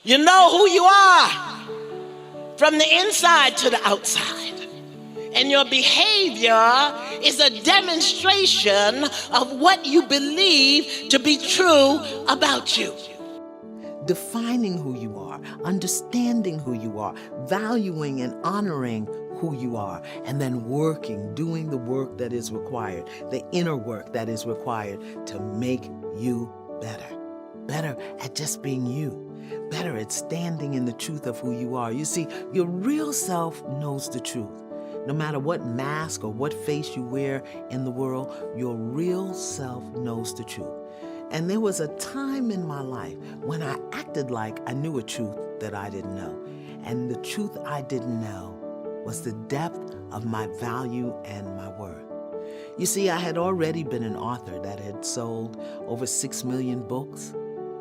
You know who you are from the inside to the outside. And your behavior is a demonstration of what you believe to be true about you. Defining who you are, understanding who you are, valuing and honoring who you are, and then doing the work that is required, the inner work that is required to make you better. Better at just being you. Better at standing in the truth of who you are. You see, your real self knows the truth. No matter what mask or what face you wear in the world, your real self knows the truth. And there was a time in my life when I acted like I knew a truth that I didn't know. And the truth I didn't know was the depth of my value and my worth. You see, I had already been an author that had sold over 6 million books,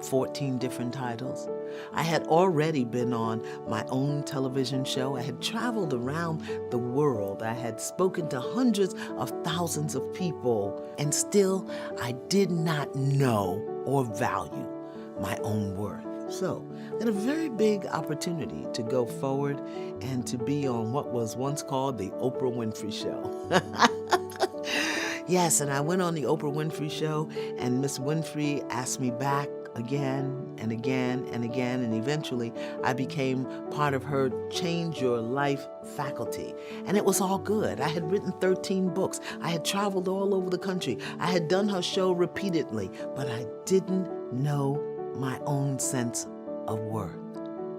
14 different titles. I had already been on my own television show. I had traveled around the world. I had spoken to hundreds of thousands of people, and still I did not know or value my own worth. So I had a very big opportunity to go forward and to be on what was once called the Oprah Winfrey Show. Yes, and I went on the Oprah Winfrey Show, and Miss Winfrey asked me back again and again and again, and eventually I became part of her Change Your Life faculty. And it was all good. I had written 13 books. I had traveled all over the country. I had done her show repeatedly, but I didn't know my own sense of worth.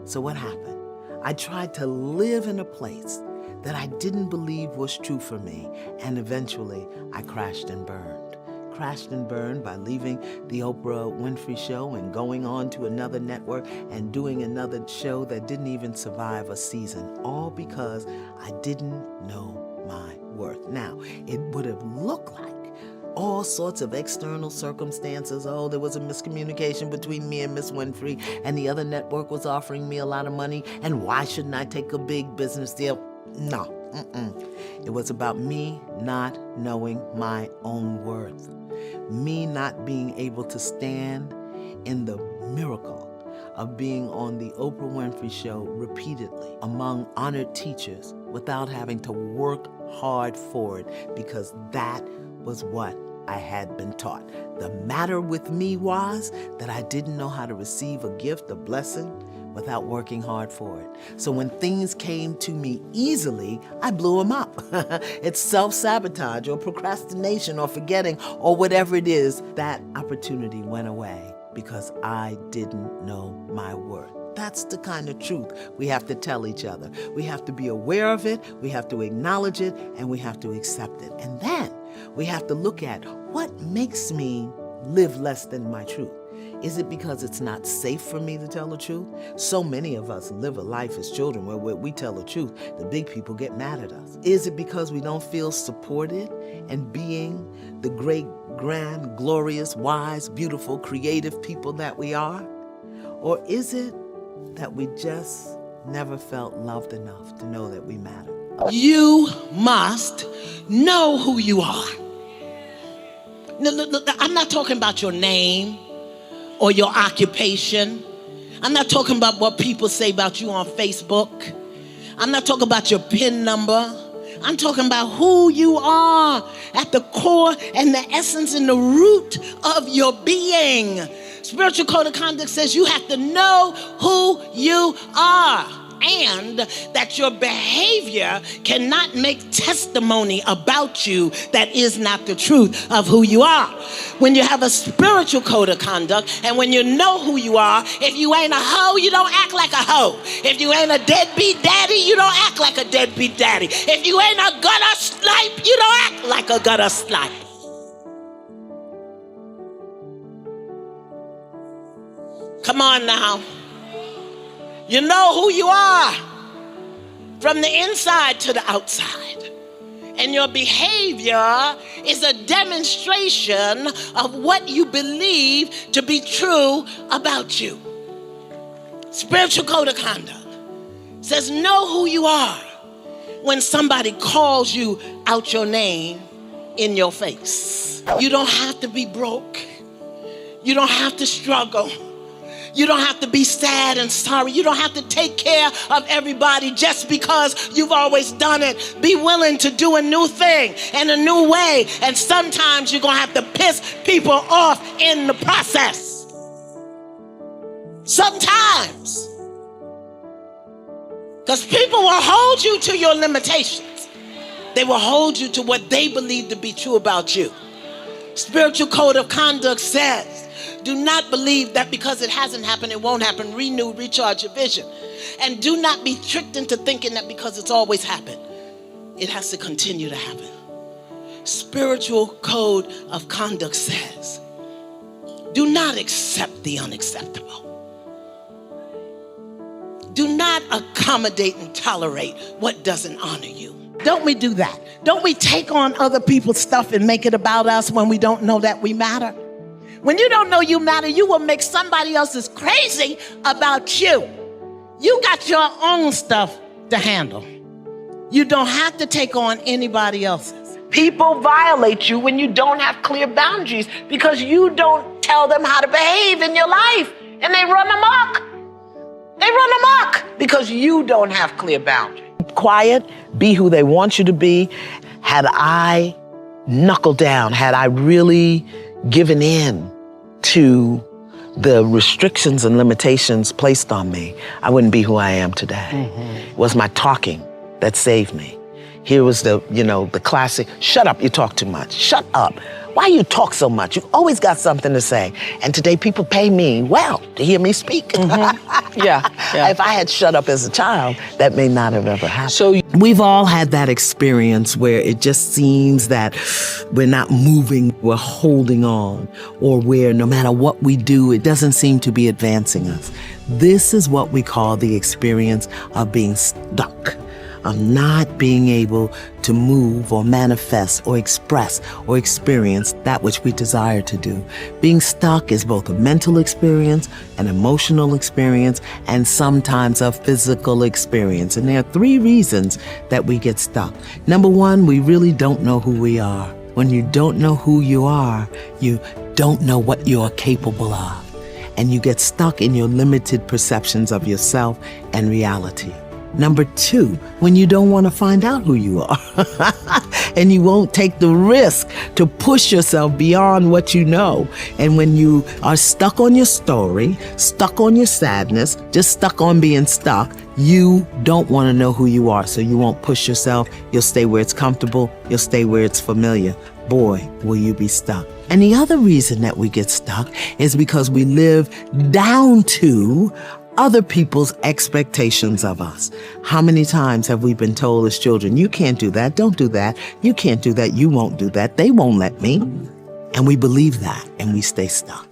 So what happened? I tried to live in a place that I didn't believe was true for me, and eventually I crashed and burned. Crashed and burned by leaving the Oprah Winfrey Show and going on to another network and doing another show that didn't even survive a season, all because I didn't know my worth. Now, it would have looked like all sorts of external circumstances. Oh, there was a miscommunication between me and Miss Winfrey, and the other network was offering me a lot of money, and why shouldn't I take a big business deal? No, It was about me not knowing my own worth. Me not being able to stand in the miracle of being on the Oprah Winfrey Show repeatedly among honored teachers without having to work hard for it, because that was what I had been taught. The matter with me was that I didn't know how to receive a gift, a blessing, without working hard for it. So when things came to me easily, I blew them up. It's self-sabotage or procrastination or forgetting or whatever it is. That opportunity went away because I didn't know my worth. That's the kind of truth we have to tell each other. We have to be aware of it, we have to acknowledge it, and we have to accept it. And then we have to look at what makes me live less than my truth. Is it because it's not safe for me to tell the truth? So many of us live a life as children where we tell the truth, the big people get mad at us. Is it because we don't feel supported in being the great, grand, glorious, wise, beautiful, creative people that we are? Or is it that we just never felt loved enough to know that we matter? You must know who you are. No, I'm not talking about your name or your occupation. I'm not talking about what people say about you on Facebook. I'm not talking about your PIN number. I'm talking about who you are at the core and the essence and the root of your being. Spiritual Code of Conduct says you have to know who you are, and that your behavior cannot make testimony about you that is not the truth of who you are. When you have a spiritual code of conduct, and when you know who you are, if you ain't a hoe, you don't act like a hoe. If you ain't a deadbeat daddy, you don't act like a deadbeat daddy. If you ain't a gutter snipe, you don't act like a gutter snipe. Come on now. You know who you are from the inside to the outside. And your behavior is a demonstration of what you believe to be true about you. Spiritual Code of Conduct says know who you are when somebody calls you out your name in your face. You don't have to be broke. You don't have to struggle. You don't have to be sad and sorry. You don't have to take care of everybody just because you've always done it. Be willing to do a new thing and a new way. And sometimes you're going to have to piss people off in the process. Sometimes. Because people will hold you to your limitations. They will hold you to what they believe to be true about you. Spiritual code of conduct says, do not believe that because it hasn't happened, it won't happen. Renew, recharge your vision. And do not be tricked into thinking that because it's always happened, it has to continue to happen. Spiritual code of conduct says, do not accept the unacceptable. Do not accommodate and tolerate what doesn't honor you. Don't we do that? Don't we take on other people's stuff and make it about us when we don't know that we matter? When you don't know you matter, you will make somebody else's crazy about you. You got your own stuff to handle. You don't have to take on anybody else's. People violate you when you don't have clear boundaries because you don't tell them how to behave in your life. And they run amok. They run amok because you don't have clear boundaries. Quiet, be who they want you to be. Had I knuckled down, had I really given in to the restrictions and limitations placed on me, I wouldn't be who I am today. It was my talking that saved me. Here was the classic, shut up, you talk too much. Shut up. Why you talk so much? You always got something to say. And today people pay me well to hear me speak. Yeah. If I had shut up as a child, that may not have ever happened. So we've all had that experience where it just seems that we're not moving, we're holding on, or where no matter what we do, it doesn't seem to be advancing us. This is what we call the experience of being stuck, of not being able to move or manifest or express or experience that which we desire to do. Being stuck is both a mental experience, an emotional experience, and sometimes a physical experience. And there are 3 reasons that we get stuck. Number 1, we really don't know who we are. When you don't know who you are, you don't know what you are capable of. And you get stuck in your limited perceptions of yourself and reality. Number 2, when you don't want to find out who you are and you won't take the risk to push yourself beyond what you know. And when you are stuck on your story, stuck on your sadness, just stuck on being stuck, you don't want to know who you are. So you won't push yourself. You'll stay where it's comfortable. You'll stay where it's familiar. Boy, will you be stuck. And the other reason that we get stuck is because we live down to other people's expectations of us. How many times have we been told as children, you can't do that, don't do that, you can't do that, you won't do that, they won't let me. And we believe that and we stay stuck.